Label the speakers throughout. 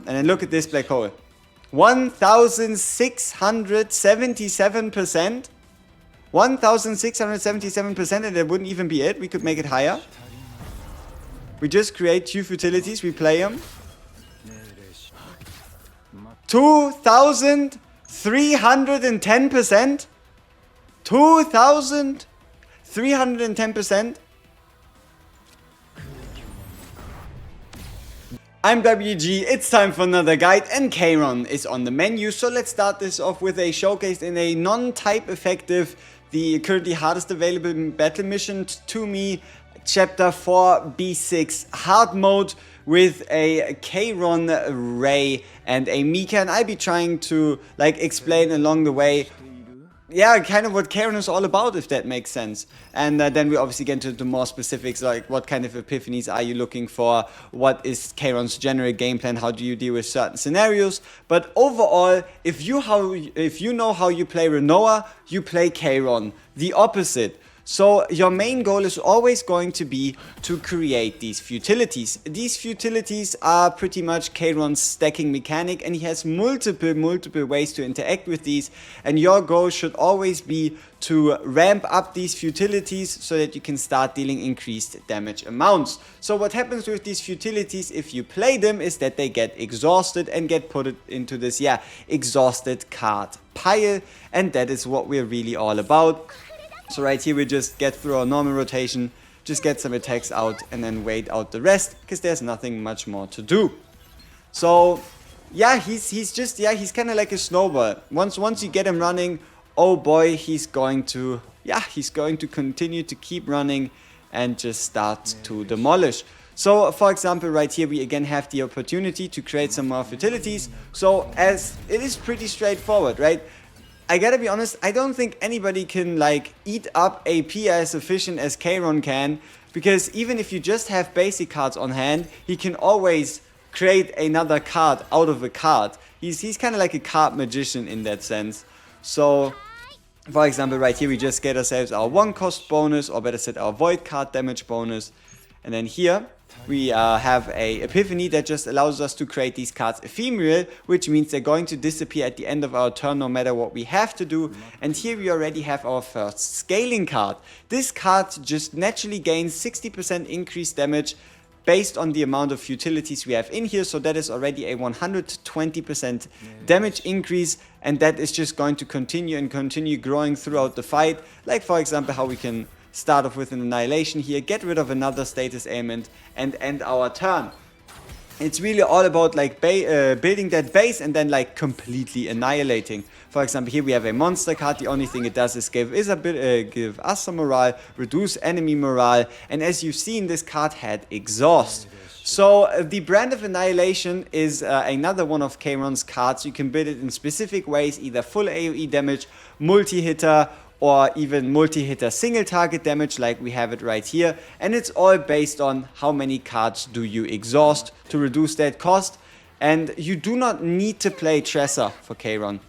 Speaker 1: And then look at this black hole. 1677%. 1677%, and that wouldn't even be it. We could make it higher. We just create 2 futilities, we play them. 2310%. 2310%. I'm WG, it's time for another guide, and Kayron is on the menu. So let's start this off with a showcase in a non-type effective, the currently hardest available battle mission to me, Chapter 4 B6 hard mode with a Kayron, Ray and a Mika, and I'll be trying to like explain along the way, yeah, kind of what Kayron is all about, if that makes sense. And then we obviously get into more specifics, like what kind of epiphanies are you looking for, what is Kayron's general game plan, how do you deal with certain scenarios. But overall, if you know how you play Renoa, you play Kayron. The opposite. So your main goal is always going to be to create these futilities. These futilities are pretty much Kayron's stacking mechanic, and he has multiple ways to interact with these, and your goal should always be to ramp up these futilities so that you can start dealing increased damage amounts. So what happens with these futilities if you play them is that they get exhausted and get put into this, exhausted card pile, and that is what we're really all about. So right here we just get through our normal rotation, just get some attacks out and then wait out the rest, because there's nothing much more to do. So yeah, he's kind of like a snowball. Once you get him running, oh boy, he's going to continue to keep running and just start to demolish. So for example, right here we again have the opportunity to create some more futilities. So as it is pretty straightforward, right? I gotta be honest, I don't think anybody can like eat up AP as efficient as Kayron can, because even if you just have basic cards on hand, he can always create another card out of a card. He's kind of like a card magician in that sense. So for example, right here we just get ourselves our 1 cost bonus, or better said our void card damage bonus, and then here we have a Epiphany that just allows us to create these cards ephemeral, which means they're going to disappear at the end of our turn no matter what we have to do. And here we already have our first scaling card. This card just naturally gains 60% increased damage based on the amount of futilities we have in here. So that is already a 120% damage increase, and that is just going to continue growing throughout the fight. Like for example how we can start off with an annihilation here, get rid of another status ailment and end our turn. It's really all about like building that base and then like completely annihilating. For example, here we have a monster card. The only thing it does is give us some morale, reduce enemy morale, and as you've seen, this card had exhaust. So the Brand of Annihilation is another one of Kayron's cards. You can build it in specific ways, either full AoE damage, multi-hitter, or even multi-hitter single target damage like we have it right here. And it's all based on how many cards do you exhaust to reduce that cost. And you do not need to play Tresor for Kayron.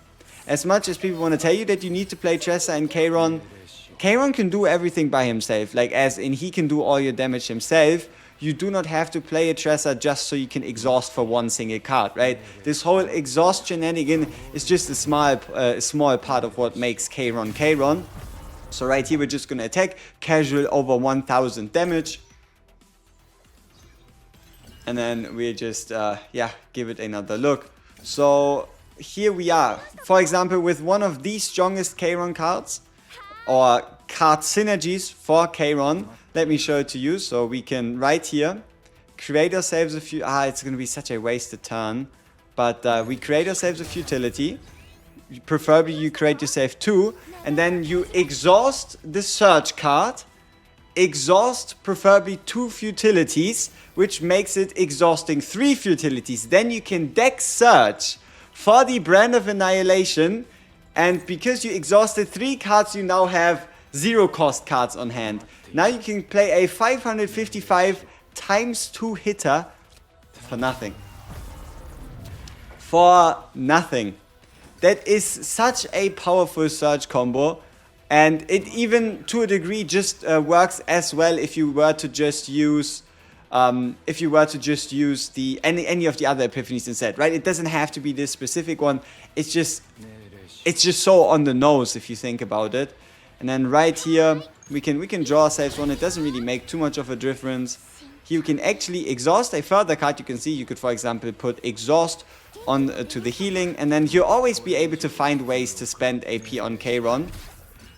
Speaker 1: As much as people want to tell you that you need to play Tresor and Kayron can do everything by himself. Like as in he can do all your damage himself. You do not have to play a Tresor just so you can exhaust for one single card, right? This whole exhaust shenanigan is just a small part of what makes Kayron Kayron. So right here we're just gonna attack, casual over 1000 damage. And then we just, give it another look. So here we are. For example, with one of the strongest Kayron cards, or card synergies for Kayron, let me show it to you. So we can right here create ourselves a few. It's going to be such a wasted turn, but we create ourselves a futility. Preferably you create yourself 2, and then you exhaust the search card. Exhaust preferably 2 futilities, which makes it exhausting 3 futilities. Then you can deck search for the Brand of Annihilation, and because you exhausted 3 cards, you now have 0 cost cards on hand. Now you can play a 555 times 2 hitter for nothing. For nothing. That is such a powerful search combo, and it even to a degree just works as well if you were to just use if you were to just use any of the other epiphanies instead, right? It doesn't have to be this specific one. It's just so on the nose if you think about it. And then right here we can draw ourselves one. It doesn't really make too much of a difference. You can actually exhaust a further card. You can see you could, for example, put exhaust on to the healing, and then you'll always be able to find ways to spend AP on Kayron.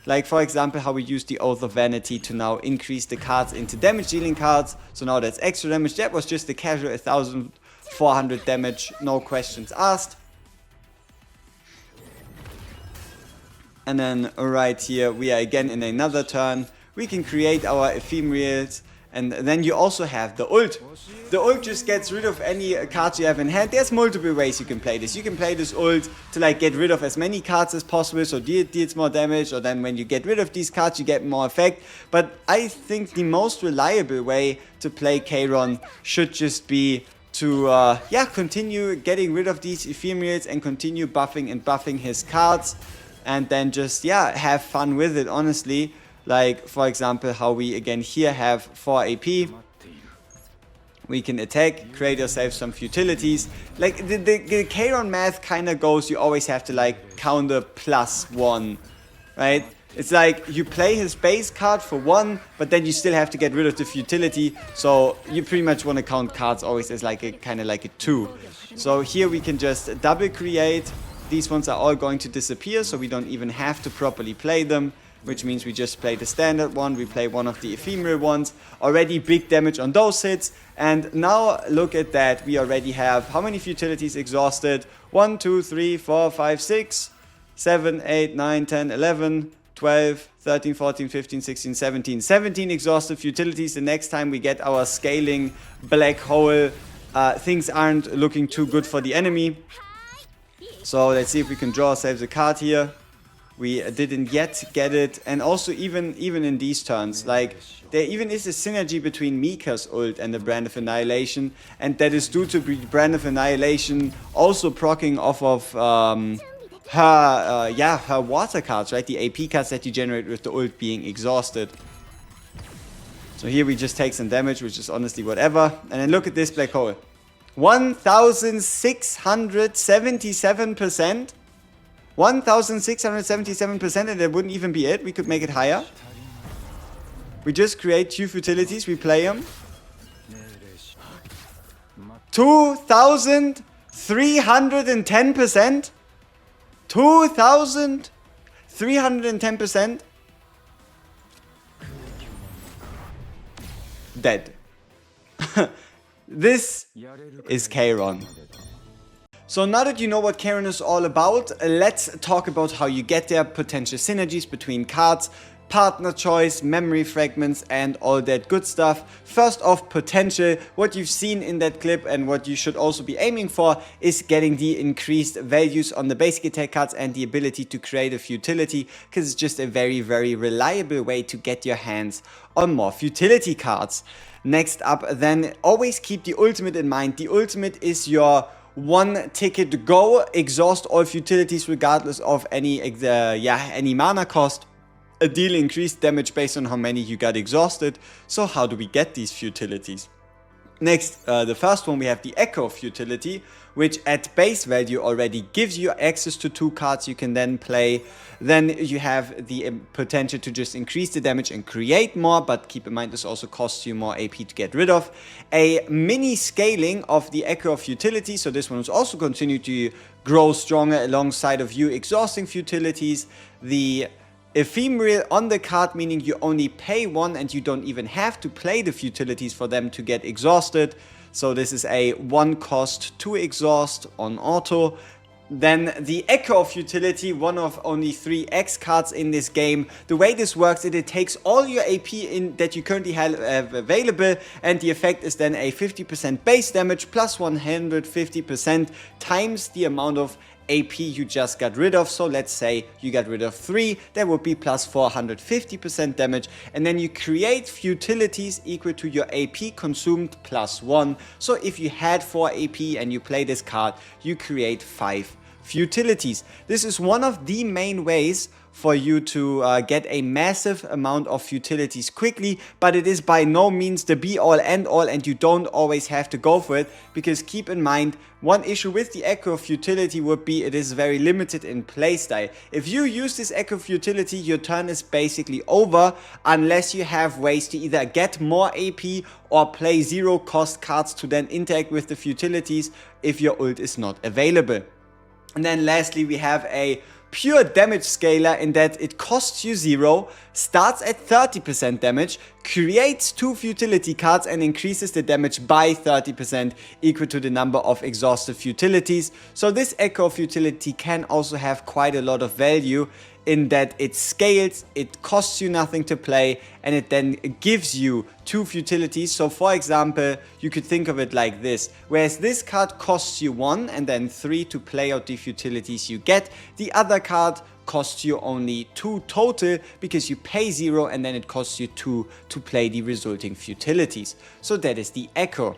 Speaker 1: Like, for example, how we use the Oath of Vanity to now increase the cards into damage dealing cards. So now that's extra damage. That was just the casual 1400 damage, no questions asked. And then right here we are again in another turn. We can create our ephemerals. And then you also have the ult. The ult just gets rid of any cards you have in hand. There's multiple ways you can play this. You can play this ult to like get rid of as many cards as possible, so it deals more damage, or then when you get rid of these cards you get more effect. But I think the most reliable way to play Kayron should just be to continue getting rid of these ephemerals and continue buffing and buffing his cards, and then just have fun with it, honestly. Like, for example, how we again here have 4 AP. We can attack, create yourself some futilities. Like, the Kayron math kind of goes, you always have to like counter +1, right? It's like you play his base card for 1, but then you still have to get rid of the futility. So you pretty much want to count cards always as like a kind of like a 2. So here we can just double create. These ones are all going to disappear, so we don't even have to properly play them. Which means we just play the standard one, we play one of the ephemeral ones. Already big damage on those hits. And now look at that, we already have how many futilities exhausted? 1, 2, 3, 4, 5, 6, 7, 8, 9, 10, 11, 12, 13, 14, 15, 16, 17. 17 exhausted futilities. The next time we get our scaling black hole, things aren't looking too good for the enemy. So let's see if we can draw ourselves a card here. We didn't yet get it, and also even in these turns, like, there even is a synergy between Mika's ult and the Brand of Annihilation, and that is due to Brand of Annihilation also proccing off of her water cards, right? The AP cards that you generate with the ult being exhausted. So here we just take some damage, which is honestly whatever, and then look at this black hole. 1677%. 1677%, and that wouldn't even be it. We could make it higher. We just create 2 futilities, we play them. 2310%. 2310%. Dead. This is Kayron. So now that you know what Kayron is all about, let's talk about how you get there, potential synergies between cards, partner choice, memory fragments, and all that good stuff. First off, potential. What you've seen in that clip and what you should also be aiming for is getting the increased values on the basic attack cards and the ability to create a futility, because it's just a very, very reliable way to get your hands on more futility cards. Next up, then, always keep the ultimate in mind. The ultimate is your one ticket go, exhaust all futilities regardless of any mana cost, deal increased damage based on how many you got exhausted. So how do we get these futilities? Next, the first one, we have the Echo Futility, which at base value already gives you access to 2 cards you can then play. Then you have the potential to just increase the damage and create more, but keep in mind this also costs you more AP to get rid of. A mini scaling of the Echo Futility, so this one will also continue to grow stronger alongside of you exhausting futilities. The Ephemeral on the card, meaning you only pay 1 and you don't even have to play the futilities for them to get exhausted. So this is a 1 cost to exhaust on auto. Then the Echo Futility, one of only 3 X cards in this game. The way this works is it takes all your AP in that you currently have available, and the effect is then a 50% base damage plus 150% times the amount of AP you just got rid of. So let's say you got rid of 3, that would be plus 450% damage, and then you create futilities equal to your AP consumed plus 1. So if you had 4 AP and you play this card, you create 5 futilities. This is one of the main ways for you to get a massive amount of futilities quickly, but it is by no means the be all end all, and you don't always have to go for it, because keep in mind, one issue with the Echo Futility would be it is very limited in playstyle. If you use this Echo Futility, your turn is basically over unless you have ways to either get more AP or play zero cost cards to then interact with the futilities if your ult is not available. And then lastly, we have a pure damage scaler in that it costs you 0, starts at 30% damage, creates 2 futility cards and increases the damage by 30%, equal to the number of exhausted futilities. So this Echo Futility can also have quite a lot of value in that it scales, it costs you nothing to play, and it then gives you 2 futilities. So for example, you could think of it like this: whereas this card costs you 1 and then 3 to play out the futilities you get, the other card costs you only 2 total, because you pay 0 and then it costs you 2 to play the resulting futilities. So that is the Echo.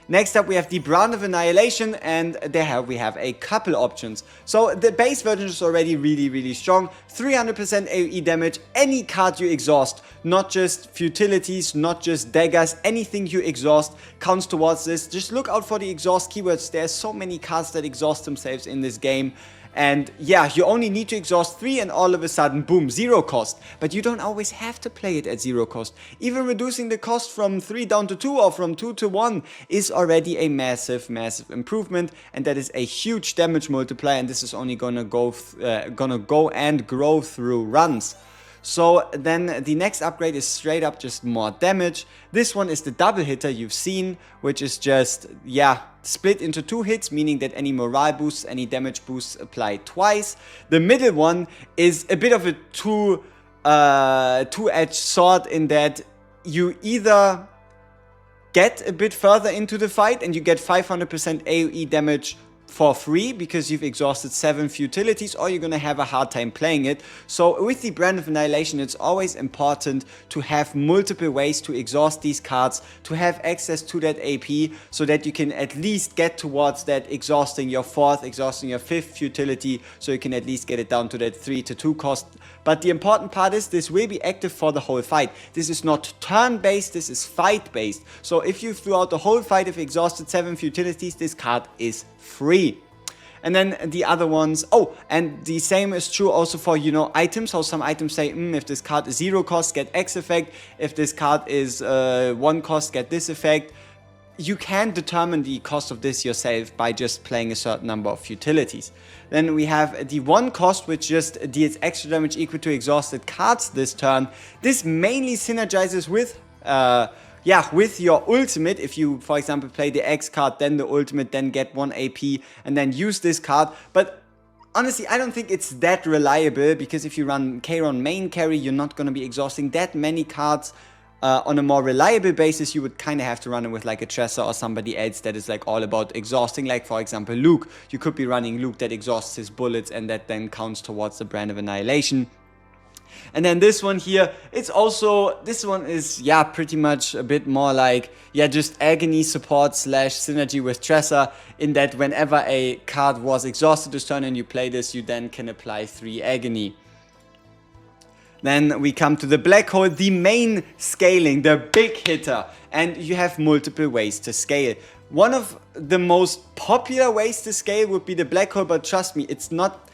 Speaker 1: Next up we have the Brand of Annihilation, and there we have a couple options. So the base version is already really strong. 300% AoE damage, any card you exhaust, not just futilities, not just daggers, anything you exhaust counts towards this. Just look out for the exhaust keywords. There's so many cards that exhaust themselves in this game. And yeah, you only need to exhaust 3 and all of a sudden, boom, 0 cost. But you don't always have to play it at 0 cost. Even reducing the cost from 3 down to 2 or from 2 to 1 is already a massive improvement. And that is a huge damage multiplier, and this is only gonna go and grow through runs. So then the next upgrade is straight up just more damage. This one is the double hitter you've seen, which is just, yeah, split into 2 hits, meaning that any morale boosts, any damage boosts apply twice. The middle one is a bit of a two-edged sword in that you either get a bit further into the fight and you get 500% AoE damage for free because you've exhausted 7 futilities, or you're gonna have a hard time playing it. So with the Brand of Annihilation, it's always important to have multiple ways to exhaust these cards, to have access to that AP, so that you can at least get towards that exhausting your 4th, exhausting your 5th futility, so you can at least get it down to that 3 to 2 cost. But the important part is this will be active for the whole fight. This is not turn based, this is fight based. So if you throughout the whole fight have exhausted 7 futilities, this card is free. And then the other ones, oh, and the same is true also for, you know, items. How some items say, if this card is 0 cost, get X effect. If this card is 1 cost, get this effect. You can determine the cost of this yourself by just playing a certain number of futilities. Then we have the 1 cost, which just deals extra damage equal to exhausted cards this turn. This mainly synergizes with with your ultimate. If you, for example, play the X card, then the ultimate, then get 1 AP, and then use this card. But honestly, I don't think it's that reliable, because if you run Kayron main carry, you're not going to be exhausting that many cards. On a more reliable basis, you would kind of have to run it with like a Tresor or somebody else that is like all about exhausting. Like for example, Luke. You could be running Luke that exhausts his bullets, and that then counts towards the Brand of Annihilation. And then this one here, it's also, this one is, yeah, pretty much a bit more like, yeah, just agony support / synergy with Tresor, in that whenever a card was exhausted this turn and you play this, you then can apply 3 agony. Then we come to the Black Hole, the main scaling, the big hitter, and you have multiple ways to scale. One of the most popular ways to scale would be the Black Hole, but trust me, it's not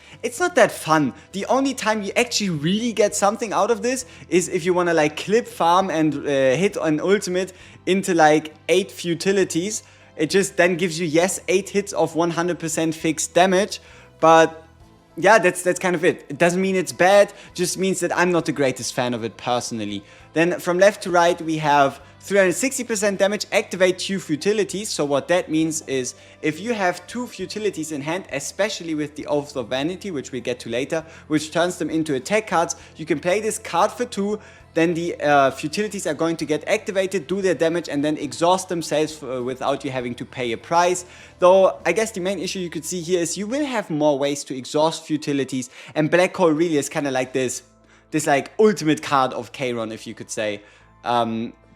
Speaker 1: that fun. The only time you actually really get something out of this is if you want to like clip farm and hit an ultimate into like 8 futilities. It just then gives you, yes, 8 hits of 100% fixed damage, but yeah, that's kind of it. It doesn't mean it's bad, just means that I'm not the greatest fan of it personally. Then from left to right we have 360% damage, activate 2 futilities. So what that means is if you have 2 futilities in hand, especially with the Oath of Vanity, which we'll get to later, which turns them into attack cards, you can play this card for 2, then the futilities are going to get activated, do their damage, and then exhaust themselves without you having to pay a price. Though I guess the main issue you could see here is you will have more ways to exhaust futilities, and Black Hole really is kind of like this like ultimate card of Kayron, if you could say.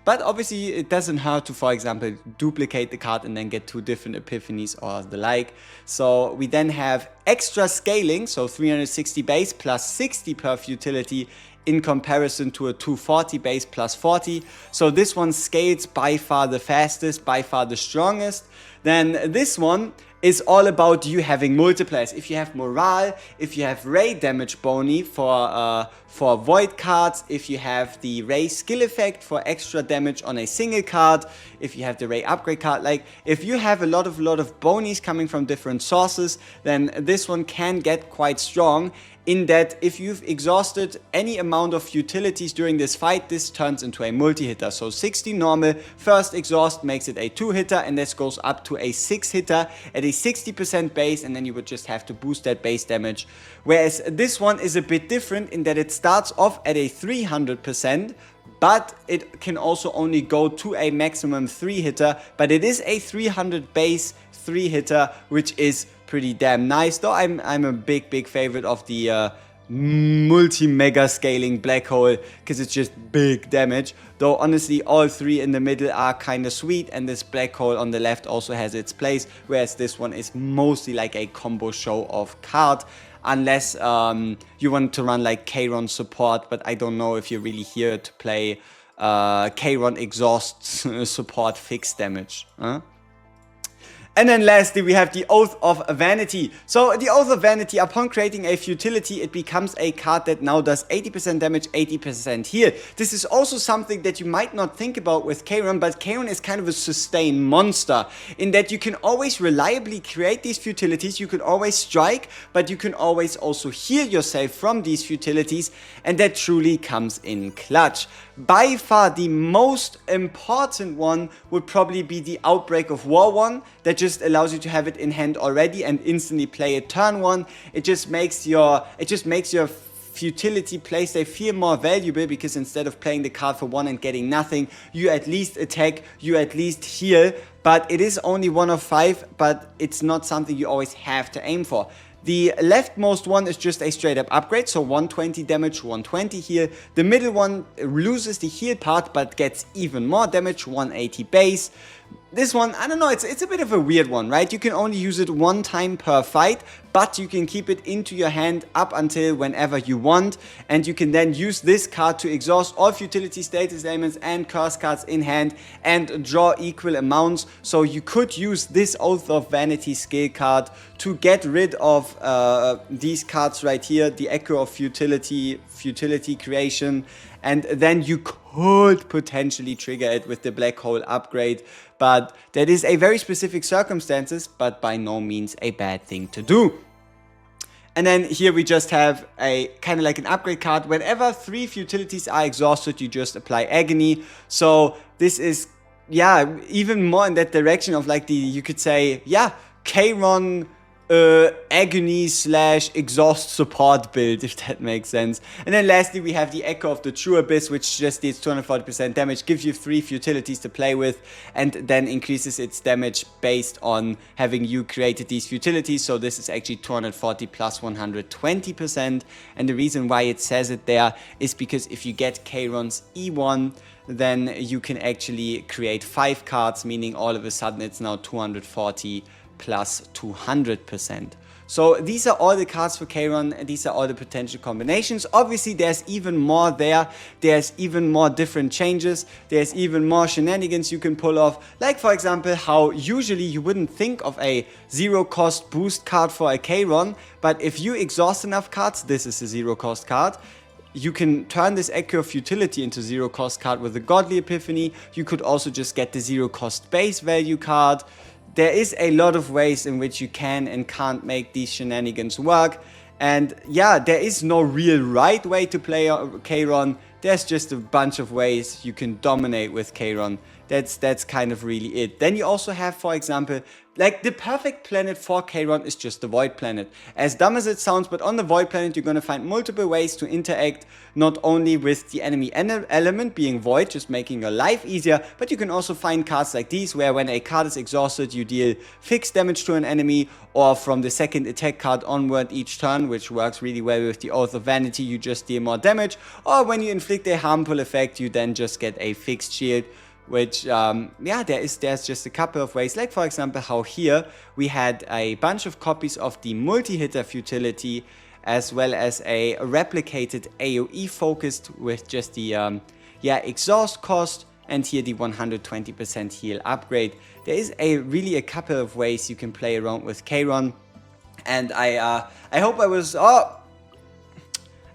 Speaker 1: But obviously it doesn't hurt to, for example, duplicate the card and then get 2 different epiphanies or the like. So we then have extra scaling, so 360 base plus 60 perf utility in comparison to a 240 base plus 40. So this one scales by far the fastest, by far the strongest. Then this one is all about you having multipliers. If you have morale, if you have ray damage boni for void cards, if you have the ray skill effect for extra damage on a single card, if you have the ray upgrade card, like if you have a lot of bonies coming from different sources, then this one can get quite strong. In that if you've exhausted any amount of utilities during this fight, this turns into a multi-hitter. So 60 normal, first exhaust makes it a 2-hitter, and this goes up to a 6-hitter at a 60% base, and then you would just have to boost that base damage. Whereas this one is a bit different in that it starts off at a 300%, but it can also only go to a maximum 3-hitter, but it is a 300 base 3-hitter, which is pretty damn nice. Though I'm a big favorite of the multi-mega scaling black hole, because it's just big damage. Though honestly all 3 in the middle are kind of sweet, and this black hole on the left also has its place, whereas this one is mostly like a combo show of card. Unless you want to run like Kayron support, but I don't know if you're really here to play Kayron exhaust support fixed damage. And then lastly, we have the Oath of Vanity. So the Oath of Vanity, upon creating a futility, it becomes a card that now does 80% damage, 80% heal. This is also something that you might not think about with Kayron, but Kayron is kind of a sustain monster in that you can always reliably create these futilities, you can always strike, but you can always also heal yourself from these futilities, and that truly comes in clutch. By far the most important one would probably be the Outbreak of War one, that just allows you to have it in hand already and instantly play it turn 1. It just makes your futility playstyle feel more valuable, because instead of playing the card for 1 and getting nothing, you at least attack, you at least heal. But it is only 1 of 5, but it's not something you always have to aim for. The leftmost one is just a straight up upgrade, so 120 damage, 120 heal. The middle one loses the heal part but gets even more damage, 180 base. This one, I don't know, it's a bit of a weird one, right? You can only use it 1 time per fight, but you can keep it into your hand up until whenever you want, and you can then use this card to exhaust all futility status elements and curse cards in hand and draw equal amounts. So you could use this Oath of Vanity skill card to get rid of these cards right here, the Echo of Futility creation, and then you could potentially trigger it with the Black Hole upgrade. But that is a very specific circumstances, but by no means a bad thing to do. And then here we just have a kind of like an upgrade card. Whenever 3 futilities are exhausted, you just apply Agony. So this is, yeah, even more in that direction of like the, you could say, yeah, Kayron Agony / exhaust support build, if that makes sense. And then lastly we have the Echo of the True Abyss, which just deals 240% damage, gives you 3 futilities to play with, and then increases its damage based on having you created these futilities. So this is actually 240 plus 120%, and the reason why it says it there is because if you get Kayron's E1, then you can actually create 5 cards, meaning all of a sudden it's now 240 plus 200%. So these are all the cards for Kayron, these are all the potential combinations. Obviously there's even more there, there's even more different changes, there's even more shenanigans you can pull off. Like for example how usually you wouldn't think of a 0 cost boost card for a Kayron, but if you exhaust enough cards, this is a 0 cost card. You can turn this Echo of Futility into 0 cost card with the Godly Epiphany. You could also just get the 0 cost base value card. There is a lot of ways in which you can and can't make these shenanigans work. And yeah, there is no real right way to play Kayron. There's just a bunch of ways you can dominate with Kayron. That's kind of really it. Then you also have, for example, like the perfect planet for Kayron is just the Void Planet. As dumb as it sounds, but on the Void Planet you're going to find multiple ways to interact, not only with the enemy element being Void, just making your life easier, but you can also find cards like these where when a card is exhausted you deal fixed damage to an enemy, or from the second attack card onward each turn, which works really well with the Oath of Vanity, you just deal more damage, or when you inflict a harmful effect you then just get a fixed shield. Which, yeah, there's just a couple of ways, like for example how here we had a bunch of copies of the multi-hitter futility, as well as a replicated AoE focused with just the, yeah, exhaust cost, and here the 120% heal upgrade. There is really a couple of ways you can play around with Kayron, and I hope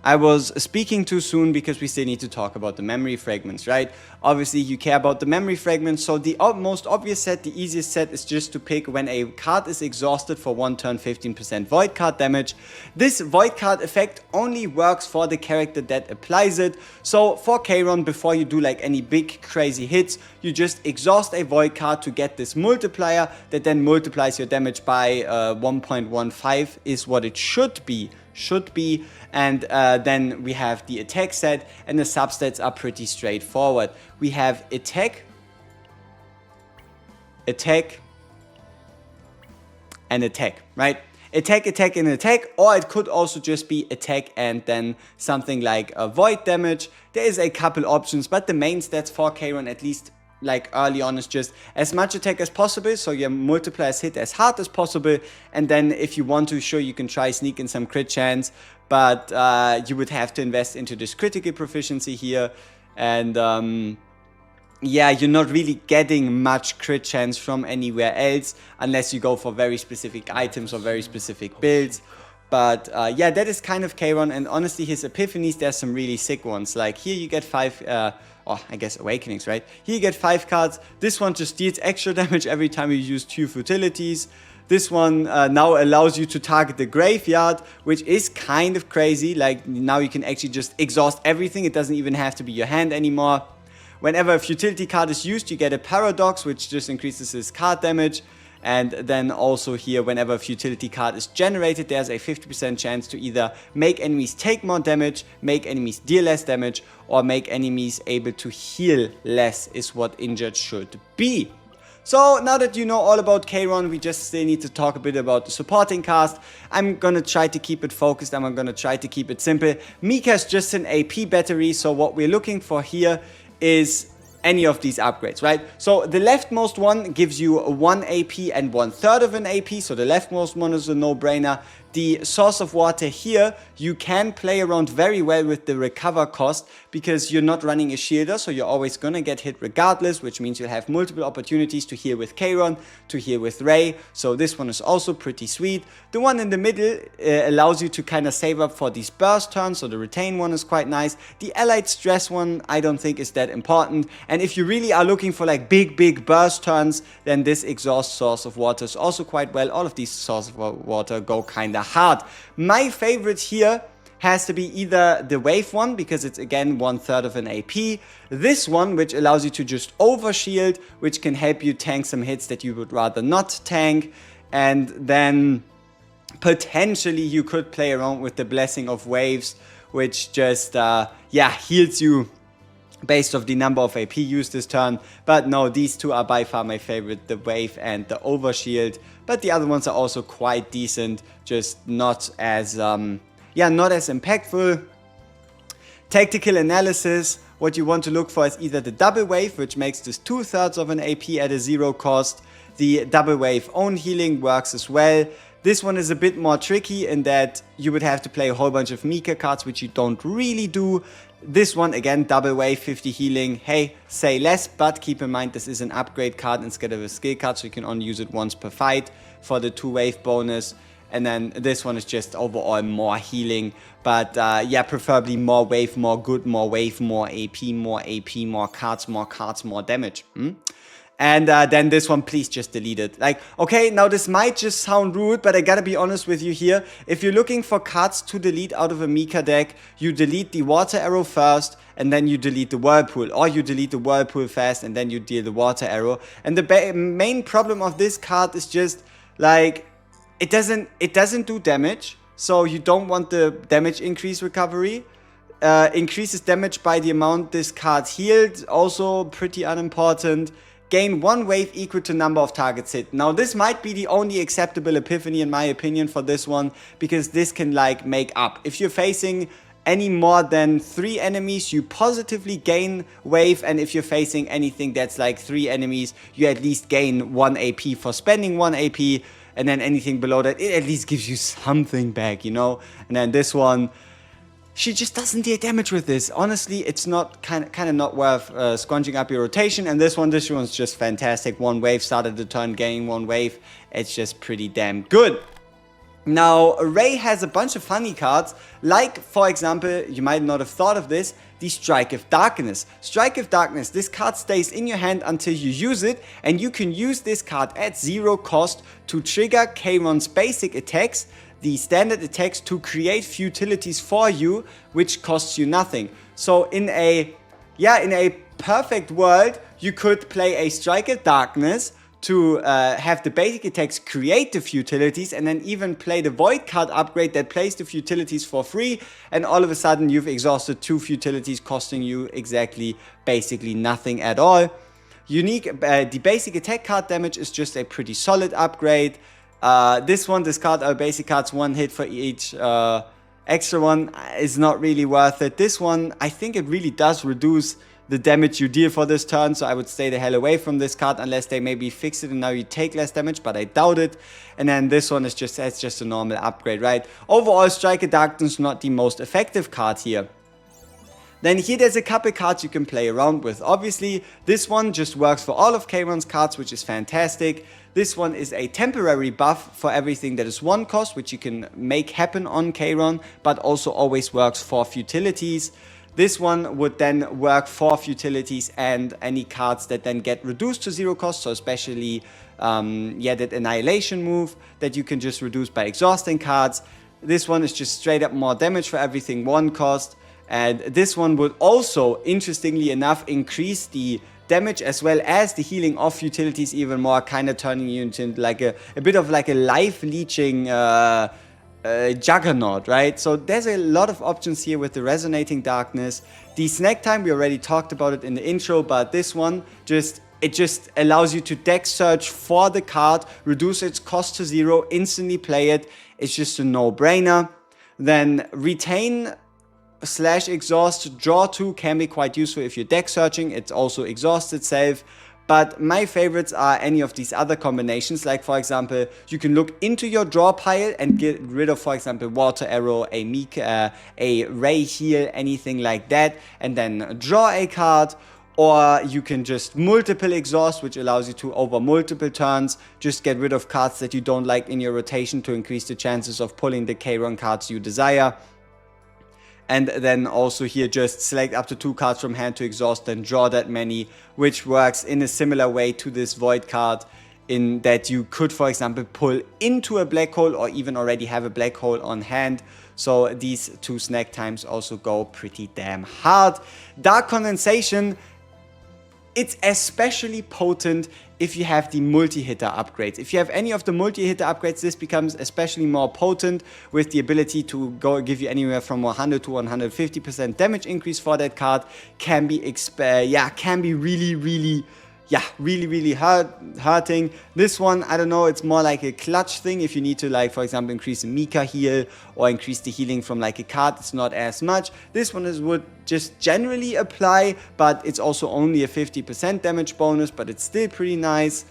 Speaker 1: I was speaking too soon because we still need to talk about the memory fragments, right? Obviously you care about the memory fragments, so the most obvious set, the easiest set is just to pick when a card is exhausted for one turn 15% void card damage. This void card effect only works for the character that applies it, so for Kayron, before you do like any big crazy hits, you just exhaust a void card to get this multiplier that then multiplies your damage by 1.15 is what it should be, and then we have the attack set, and the substats are pretty straightforward. We have attack, and attack, right? Attack, and attack, or it could also just be attack and then something like a void damage. There is a couple options, but the main stats for Kayron, at least like early on, is just as much attack as possible, so your multipliers hit as hard as possible, and then if you want to, sure, you can try sneak in some crit chance, but you would have to invest into this critical proficiency here, and yeah, you're not really getting much crit chance from anywhere else unless you go for very specific items or very specific builds. But yeah, that is kind of Kayron, and honestly his epiphanies, there's some really sick ones. Like here you get 5, oh, I guess awakenings, right? Here you get 5 cards. This one just deals extra damage every time you use 2 futilities. This one now allows you to target the graveyard, which is kind of crazy. Like now you can actually just exhaust everything. It doesn't even have to be your hand anymore. Whenever a futility card is used, you get a paradox, which just increases his card damage. And then also here, whenever a futility card is generated, there's a 50% chance to either make enemies take more damage, make enemies deal less damage, or make enemies able to heal less, is what injured should be. So now that you know all about Kayron, we just still need to talk a bit about the supporting cast. I'm gonna try to keep it focused, I'm gonna try to keep it simple. Mika is just an AP battery, so what we're looking for here is any of these upgrades, right? So the leftmost one gives you 1 AP and 1/3 of an AP, so the leftmost one is a no-brainer. The Source of Water here, you can play around very well with the recover cost because you're not running a shielder, so you're always gonna get hit regardless, which means you'll have multiple opportunities to heal with Kayron, to heal with Ray, so this one is also pretty sweet. The one in the middle allows you to kind of save up for these burst turns, so the retain one is quite nice. The allied stress one I don't think is that important, and if you really are looking for like big burst turns, then this exhaust Source of Water is also quite well. All of these Source of Water go kind of hard. My favorite here has to be either the wave one, because it's again 1/3 of an AP, this one which allows you to just overshield, which can help you tank some hits that you would rather not tank, and then potentially you could play around with the Blessing of Waves, which just yeah, heals you based off the number of AP used this turn. But no, these two are by far my favorite, the wave and the overshield, but the other ones are also quite decent, just not as yeah, not as impactful. Tactical analysis, what you want to look for is either the double wave, which makes this 2/3 of an AP at a 0 cost. The double wave own healing works as well. This one is a bit more tricky in that you would have to play a whole bunch of Mika cards, which you don't really do. This one, again, double wave, 50 healing. Hey, say less, but keep in mind this is an upgrade card instead of a skill card, so you can only use it once per fight for the 2 wave bonus. And then this one is just overall more healing, but yeah, preferably more wave, more good, more wave, more AP, more AP, more cards, more damage. And then this one, please just delete it. Like, okay, now this might just sound rude, but I gotta be honest with you here. If you're looking for cards to delete out of a Mika deck, you delete the water arrow first, and then you delete the whirlpool. Or you delete the whirlpool fast, and then you deal the water arrow. And the main problem of this card is just, like, it doesn't do damage. So you don't want the damage increase recovery. Increases damage by the amount this card healed. Also pretty unimportant. Gain 1 wave equal to number of targets hit. Now this might be the only acceptable Epiphany in my opinion for this one, because this can like make up. If you're facing any more than 3 enemies, you positively gain wave, and if you're facing anything that's like 3 enemies, you at least gain 1 AP for spending 1 AP, and then anything below that, it at least gives you something back, you know? And then this one, she just doesn't deal damage with this. Honestly, it's not kind of not worth scrunching up your rotation. And this one's just fantastic. 1 wave, started the turn, gaining 1 wave. It's just pretty damn good. Now, Ray has a bunch of funny cards, like, for example, you might not have thought of this, the Strike of Darkness. Strike of Darkness, this card stays in your hand until you use it, and you can use this card at 0 cost to trigger Kayron's basic attacks, the standard attacks, to create futilities for you, which costs you nothing. So in a perfect world, you could play a Strike of Darkness to have the basic attacks create the futilities, and then even play the Void card upgrade that plays the futilities for free, and all of a sudden you've exhausted 2 futilities, costing you basically nothing at all. The basic attack card damage is just a pretty solid upgrade. This card, our basic cards, 1 hit for each extra one, is not really worth it. This one, I think it really does reduce the damage you deal for this turn, so I would stay the hell away from this card unless they maybe fix it and now you take less damage, but I doubt it. And then this one is just a normal upgrade, right? Overall, Strike of Darkness not the most effective card here. Then here there's a couple cards you can play around with. Obviously, this one just works for all of Kayron's cards, which is fantastic. This one is a temporary buff for everything that is 1 cost, which you can make happen on Kayron, but also always works for futilities. This one would then work for futilities and any cards that then get reduced to 0 cost, so especially that Annihilation move that you can just reduce by exhausting cards. This one is just straight up more damage for everything 1 cost. And this one would also, interestingly enough, increase the damage as well as the healing of utilities even more, kind of turning you into like a bit of like a life leeching juggernaut, right? So there's a lot of options here with the Resonating Darkness. The Snack Time, we already talked about it in the intro, but this one just allows you to deck search for the card, reduce its cost to 0, instantly play it. It's just a no-brainer. Then Retain / exhaust, draw 2 can be quite useful if you're deck searching. It also exhausts itself. But my favorites are any of these other combinations, like for example, you can look into your draw pile and get rid of, for example, Water Arrow, a Mika, a Ray Heal, anything like that, and then draw a card. Or you can just multiple exhaust, which allows you to, over multiple turns, just get rid of cards that you don't like in your rotation to increase the chances of pulling the Kayron cards you desire. And then also here just select up to 2 cards from hand to exhaust, then draw that many, which works in a similar way to this Void card, in that you could, for example, pull into a black hole or even already have a black hole on hand. So these 2 snack times also go pretty damn hard. Dark Condensation, it's especially potent if you have the multi-hitter upgrades. If you have any of the multi-hitter upgrades, this becomes especially more potent with the ability to give you anywhere from 100 to 150% damage increase for that card. Can be really hurting. This one, I don't know, it's more like a clutch thing. If you need to, like, for example, increase the Mika heal or increase the healing from like a card, it's not as much. This one would just generally apply, but it's also only a 50% damage bonus, but it's still pretty nice.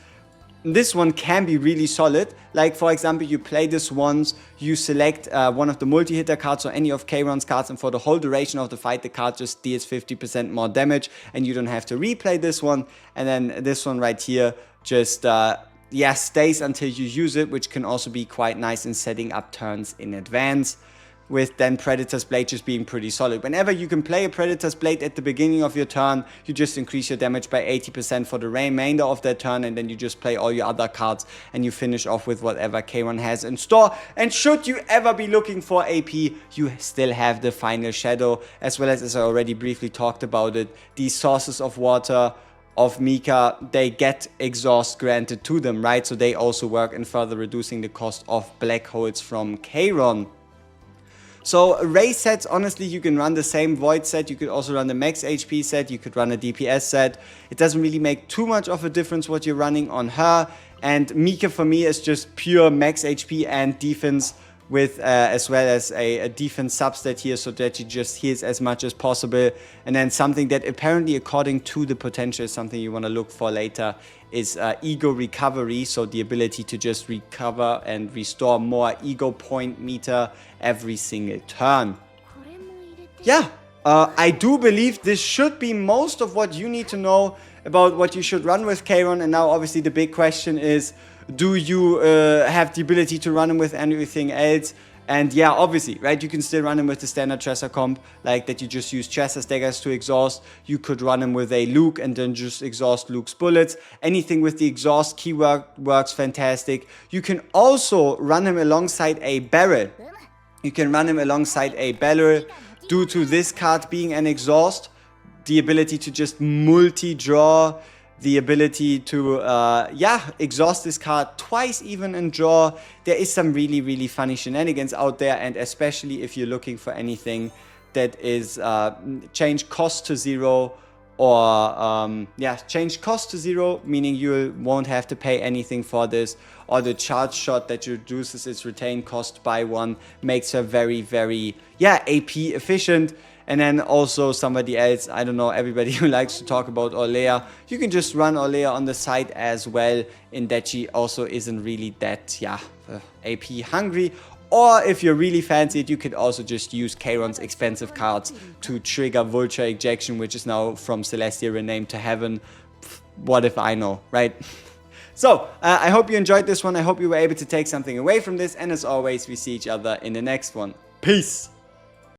Speaker 1: This one can be really solid. Like, for example, you play this once, you select one of the multi-hitter cards or any of Kayron's cards, and for the whole duration of the fight, the card just deals 50% more damage, and you don't have to replay this one. And then this one right here just, stays until you use it, which can also be quite nice in setting up turns in advance. with then Predator's Blade just being pretty solid. Whenever you can play a Predator's Blade at the beginning of your turn, you just increase your damage by 80% for the remainder of that turn, and then you just play all your other cards and you finish off with whatever Kayron has in store. And should you ever be looking for AP, you still have the Final Shadow, as well as I already briefly talked about it, these Sources of Water of Mika, they get exhaust granted to them, right? So they also work in further reducing the cost of black holes from Kayron. So race sets, honestly, you can run the same Void set, you could also run the max HP set, you could run a DPS set. It doesn't really make too much of a difference what you're running on her. And Mika for me is just pure max HP and defense with as well as a defense substat here, so that she just heals as much as possible. And then something that apparently, according to the potential, is something you want to look for later, is ego recovery, so the ability to just recover and restore more ego point meter every single turn. Yeah, I do believe this should be most of what you need to know about what you should run with Kayron. And now obviously the big question is, do you have the ability to run him with anything else? And yeah, obviously, right, you can still run him with the standard Tresor comp, like that you just use Tresor daggers to exhaust. You could run him with a Luke and then just exhaust Luke's bullets. Anything with the exhaust keyword works fantastic. You can also run him alongside a barrel. You can run him alongside a barrel due to this card being an exhaust. The ability to just multi-draw, the ability to, exhaust this card twice even and draw. There is some really, really funny shenanigans out there, and especially if you're looking for anything that is change cost to 0, or, change cost to 0, meaning you won't have to pay anything for this, or the charge shot that reduces its retained cost by 1, makes her very, very, AP efficient. And then also somebody else, I don't know, everybody who likes to talk about Orlea, you can just run Orlea on the side as well, in that she also isn't really that, AP hungry. Or if you're really fancy it, you could also just use Kayron's expensive cards to trigger Vulture Ejection, which is now from Celestia renamed to Heaven. What if I know, right? So, I hope you enjoyed this one. I hope you were able to take something away from this. And as always, we see each other in the next one. Peace!